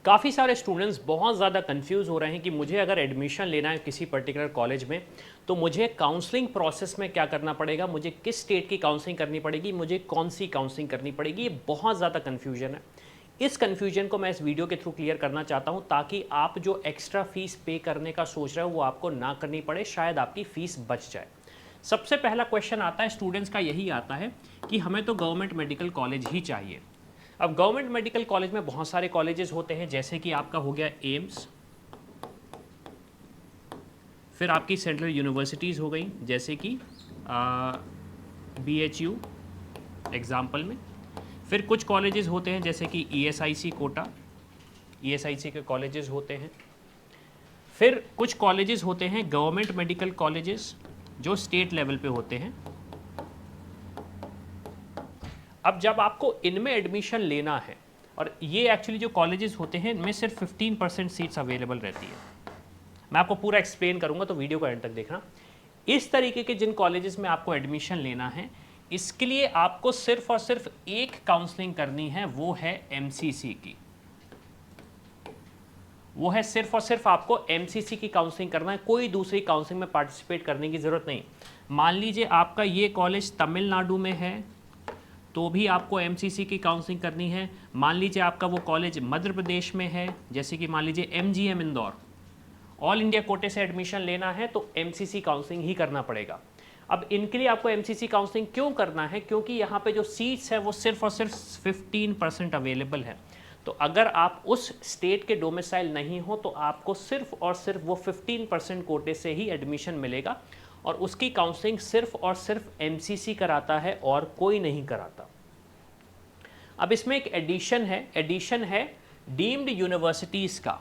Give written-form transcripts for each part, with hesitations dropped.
काफ़ी सारे स्टूडेंट्स बहुत ज़्यादा कंफ्यूज हो रहे हैं कि मुझे अगर एडमिशन लेना है किसी पर्टिकुलर कॉलेज में तो मुझे काउंसलिंग प्रोसेस में क्या करना पड़ेगा, मुझे किस स्टेट की काउंसलिंग करनी पड़ेगी, मुझे कौन सी काउंसलिंग करनी पड़ेगी। ये बहुत ज़्यादा कन्फ्यूजन है। इस कन्फ्यूजन को मैं इस वीडियो के थ्रू क्लियर करना चाहता हूँ ताकि आप जो एक्स्ट्रा फीस पे करने का सोच रहे हो वो आपको ना करनी पड़े, शायद आपकी फ़ीस बच जाए। सबसे पहला क्वेश्चन आता है स्टूडेंट्स का, यही आता है कि हमें तो गवर्नमेंट मेडिकल कॉलेज ही चाहिए। अब गवर्नमेंट मेडिकल कॉलेज में बहुत सारे कॉलेजेस होते हैं, जैसे कि आपका हो गया एम्स, फिर आपकी सेंट्रल यूनिवर्सिटीज़ हो गई जैसे कि BHU एग्जाम्पल में। फिर कुछ कॉलेजेस होते हैं जैसे कि ESIC कोटा, ESIC के कॉलेजेस होते हैं। फिर कुछ कॉलेजेस होते हैं गवर्नमेंट मेडिकल कॉलेजेस जो स्टेट लेवल पे होते हैं। अब जब आपको इनमें एडमिशन लेना है, और ये एक्चुअली जो कॉलेजेस होते हैं इनमें सिर्फ 15% सीट्स अवेलेबल रहती है। मैं आपको पूरा एक्सप्लेन करूंगा तो वीडियो को एंड तक देखना। इस तरीके के जिन कॉलेजेस में आपको एडमिशन लेना है, इसके लिए आपको सिर्फ और सिर्फ एक काउंसलिंग करनी है, वो है MCC की। वो है सिर्फ और सिर्फ आपको MCC की काउंसलिंग करना है, कोई दूसरी काउंसलिंग में पार्टिसिपेट करने की ज़रूरत नहीं। मान लीजिए आपका ये कॉलेज तमिलनाडु में है तो भी आपको MCC की काउंसलिंग करनी है। मान लीजिए आपका वो कॉलेज मध्य प्रदेश में है, जैसे कि मान लीजिए MGM इंदौर, ऑल इंडिया कोटे से एडमिशन लेना है तो MCC काउंसलिंग ही करना पड़ेगा। अब इनके लिए आपको MCC काउंसलिंग क्यों करना है, क्योंकि यहाँ पे जो सीट्स है वो सिर्फ और सिर्फ 15% अवेलेबल है। तो अगर आप उस स्टेट के डोमिसाइल नहीं हो तो आपको सिर्फ और सिर्फ वो 15% कोटे से ही एडमिशन मिलेगा, और उसकी काउंसलिंग सिर्फ और सिर्फ MCC कराता है और कोई नहीं कराता। अब इसमें एक एडिशन है डीम्ड यूनिवर्सिटीज़ का।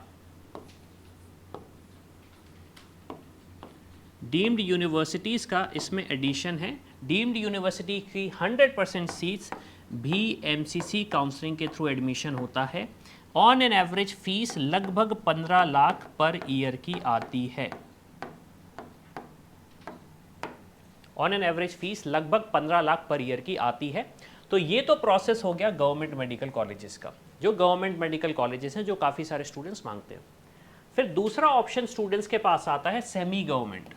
डीम्ड यूनिवर्सिटीज़ का इसमें एडिशन है। डीम्ड यूनिवर्सिटी की 100% सीट्स भी MCC काउंसलिंग के थ्रू एडमिशन होता है। ऑन एन एवरेज फीस लगभग 15 लाख पर ईयर की आती है। ऑन एन एवरेज फीस लगभग 15 लाख पर ईयर की आती है। तो ये तो प्रोसेस हो गया गवर्नमेंट मेडिकल कॉलेजेस का, जो गवर्नमेंट मेडिकल कॉलेजेस हैं जो काफ़ी सारे स्टूडेंट्स मांगते हैं। फिर दूसरा ऑप्शन स्टूडेंट्स के पास आता है सेमी गवर्नमेंट।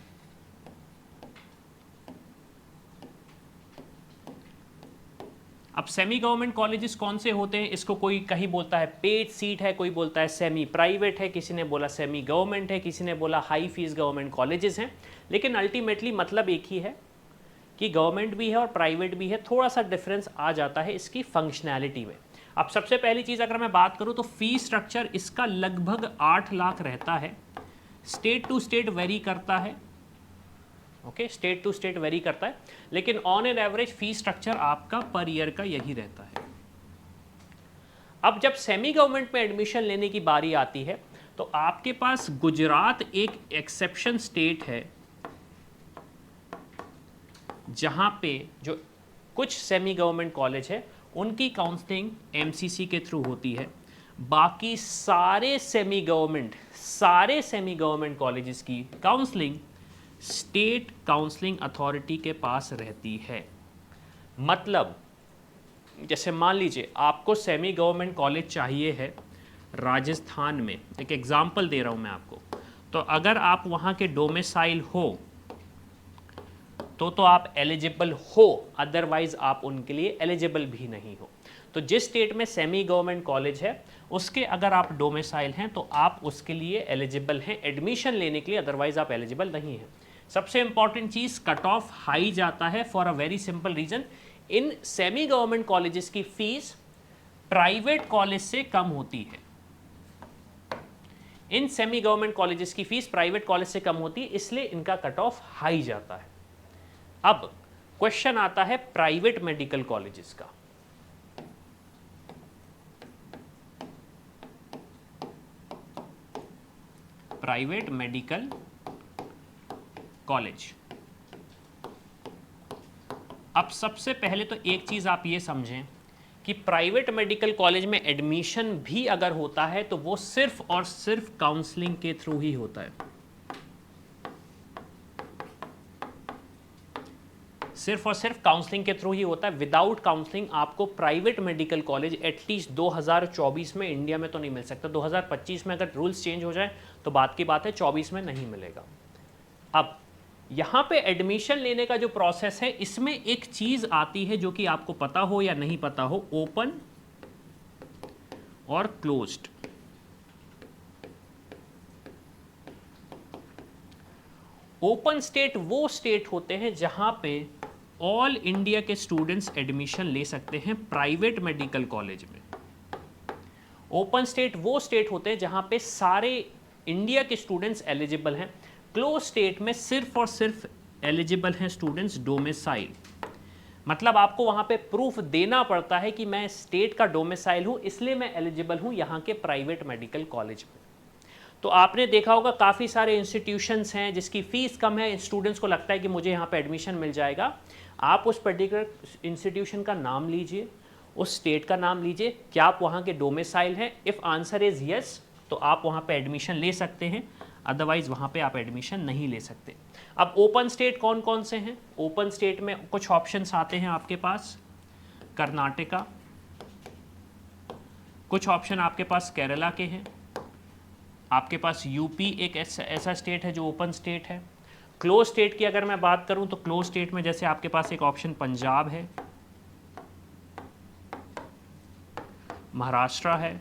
अब सेमी गवर्नमेंट कॉलेजेस कौन से होते हैं, इसको कोई कहीं बोलता है पेड सीट है, कोई बोलता है सेमी प्राइवेट है, किसी ने बोला सेमी गवर्नमेंट है, किसी ने बोला हाई फीस गवर्नमेंट कॉलेजेस हैं। लेकिन अल्टीमेटली मतलब एक ही है कि गवर्नमेंट भी है और प्राइवेट भी है। थोड़ा सा डिफरेंस आ जाता है इसकी फंक्शनैलिटी में। अब सबसे पहली चीज़ अगर मैं बात करूं तो फी स्ट्रक्चर इसका लगभग 8 लाख रहता है। स्टेट टू स्टेट वेरी करता है, okay, state to state vary करता है, लेकिन on an average fee structure आपका पर ईयर का यही रहता है। अब जब सेमी गवर्नमेंट में एडमिशन लेने की बारी आती है तो आपके पास गुजरात एक एक्सेप्शन स्टेट है, जहां पे जो कुछ सेमी गवर्नमेंट कॉलेज है उनकी काउंसलिंग MCC के थ्रू होती है। बाकी सारे सेमी गवर्नमेंट कॉलेजेस की काउंसलिंग स्टेट काउंसलिंग अथॉरिटी के पास रहती है। मतलब जैसे मान लीजिए आपको सेमी गवर्नमेंट कॉलेज चाहिए है राजस्थान में, एक एग्जांपल दे रहा हूं मैं आपको, तो अगर आप वहां के डोमिसाइल हो तो आप एलिजिबल हो, अदरवाइज आप उनके लिए एलिजिबल भी नहीं हो। तो जिस स्टेट में सेमी गवर्नमेंट कॉलेज है उसके अगर आप डोमिसाइल हैं तो आप उसके लिए एलिजिबल हैं एडमिशन लेने के लिए, अदरवाइज आप एलिजिबल नहीं हैं। सबसे इंपॉर्टेंट चीज, कट ऑफ हाई जाता है for a very simple reason. In semi government colleges की फीस प्राइवेट कॉलेज से कम होती है। इन सेमी गवर्नमेंट कॉलेजेस की फीस प्राइवेट कॉलेज से कम होती है, इसलिए इनका कट ऑफ हाई जाता है। अब क्वेश्चन आता है प्राइवेट मेडिकल कॉलेजेस का। Private medical college. अब सबसे पहले तो एक चीज आप ये समझें कि प्राइवेट मेडिकल कॉलेज में एडमिशन भी अगर होता है तो वो सिर्फ और सिर्फ काउंसलिंग के थ्रू ही होता है। सिर्फ और सिर्फ काउंसलिंग के थ्रू ही होता है। विदाउट काउंसलिंग आपको प्राइवेट मेडिकल कॉलेज एटलीस्ट 2024 में इंडिया में तो नहीं मिल सकता। 2025 में अगर रूल्स चेंज हो जाए तो बात की बात है, 24 में नहीं मिलेगा। अब यहाँ पे एडमिशन लेने का जो प्रोसेस है, इसमें एक चीज आती है जो कि आपको पता हो या नहीं पता हो, ओपन और क्लोज्ड। ओपन स्टेट वो स्टेट होते हैं जहां पे ऑल इंडिया के स्टूडेंट्स एडमिशन ले सकते हैं प्राइवेट मेडिकल कॉलेज में। ओपन स्टेट वो स्टेट होते हैं जहां पे सारे इंडिया के स्टूडेंट्स एलिजिबल हैं। क्लोज स्टेट में सिर्फ और सिर्फ एलिजिबल हैं स्टूडेंट्स डोमिसाइल, मतलब आपको वहां पे प्रूफ देना पड़ता है कि मैं स्टेट का डोमिसाइल हूं, इसलिए मैं एलिजिबल हूं यहां के प्राइवेट मेडिकल कॉलेज में। तो आपने देखा होगा काफ़ी सारे इंस्टीट्यूशंस हैं जिसकी फ़ीस कम है, स्टूडेंट्स को लगता है कि मुझे यहाँ पे एडमिशन मिल जाएगा। आप उस पर्टिकुलर इंस्टीट्यूशन का नाम लीजिए, उस स्टेट का नाम लीजिए, क्या आप वहाँ के डोमिसाइल हैं। इफ़ आंसर इज़ यस तो आप वहाँ पे एडमिशन ले सकते हैं, अदरवाइज़ वहाँ पे आप एडमिशन नहीं ले सकते। अब ओपन स्टेट कौन कौन से हैं? ओपन स्टेट में कुछ ऑप्शंस आते हैं आपके पास, कर्नाटका, कुछ ऑप्शन आपके पास केरला के हैं, आपके पास यूपी एक ऐसा स्टेट है जो ओपन स्टेट है। क्लोज स्टेट की अगर मैं बात करूं तो क्लोज स्टेट में जैसे आपके पास एक ऑप्शन पंजाब है, महाराष्ट्र है,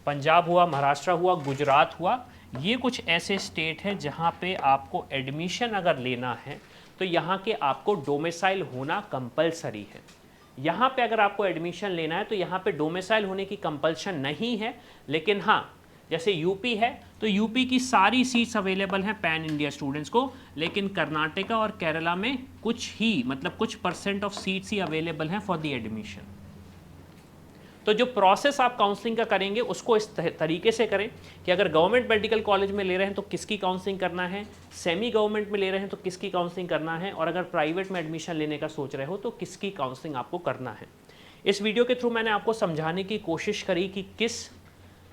पंजाब हुआ, महाराष्ट्र हुआ, गुजरात हुआ। ये कुछ ऐसे स्टेट हैं जहां पे आपको एडमिशन अगर लेना है तो यहाँ के आपको डोमिसाइल होना कंपलसरी है। यहाँ पे अगर आपको एडमिशन लेना है तो यहाँ पे डोमिसाइल होने की कंपल्शन नहीं है, लेकिन हाँ जैसे यूपी है तो यूपी की सारी सीट्स अवेलेबल हैं पैन इंडिया स्टूडेंट्स को, लेकिन कर्नाटका और केरला में कुछ ही मतलब कुछ % ऑफ सीट्स ही अवेलेबल हैं फॉर द एडमिशन। तो जो प्रोसेस आप काउंसलिंग का करेंगे उसको इस तरीके से करें कि अगर गवर्नमेंट मेडिकल कॉलेज में ले रहे हैं तो किसकी काउंसलिंग करना है, सेमी गवर्नमेंट में ले रहे हैं तो किसकी काउंसलिंग करना है, और अगर प्राइवेट में एडमिशन लेने का सोच रहे हो तो किसकी काउंसलिंग आपको करना है। इस वीडियो के थ्रू मैंने आपको समझाने की कोशिश करी कि किस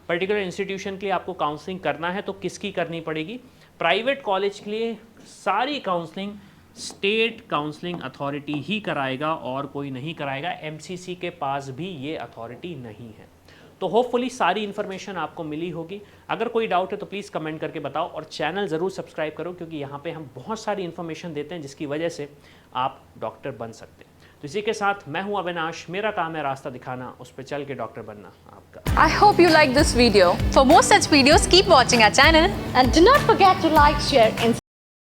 पर्टिकुलर इंस्टीट्यूशन के लिए आपको काउंसलिंग करना है तो किसकी करनी पड़ेगी। प्राइवेट कॉलेज के लिए सारी काउंसलिंग स्टेट काउंसलिंग अथॉरिटी ही कराएगा और कोई नहीं कराएगा, एमसीसी के पास भी ये अथॉरिटी नहीं है। तो होपफुली सारी इन्फॉर्मेशन आपको मिली होगी। अगर कोई डाउट है तो प्लीज़ कमेंट करके बताओ और चैनल ज़रूर सब्सक्राइब करो, क्योंकि यहाँ पे हम बहुत सारी इन्फॉर्मेशन देते हैं जिसकी वजह से आप डॉक्टर बन सकते हैं। तो इसी के साथ मैं हूँ अविनाश, मेरा काम है रास्ता दिखाना, उस पर चल के डॉक्टर बनना आपका। I hope you like this video. For more such videos, keep watching our channel and do not forget to like, share and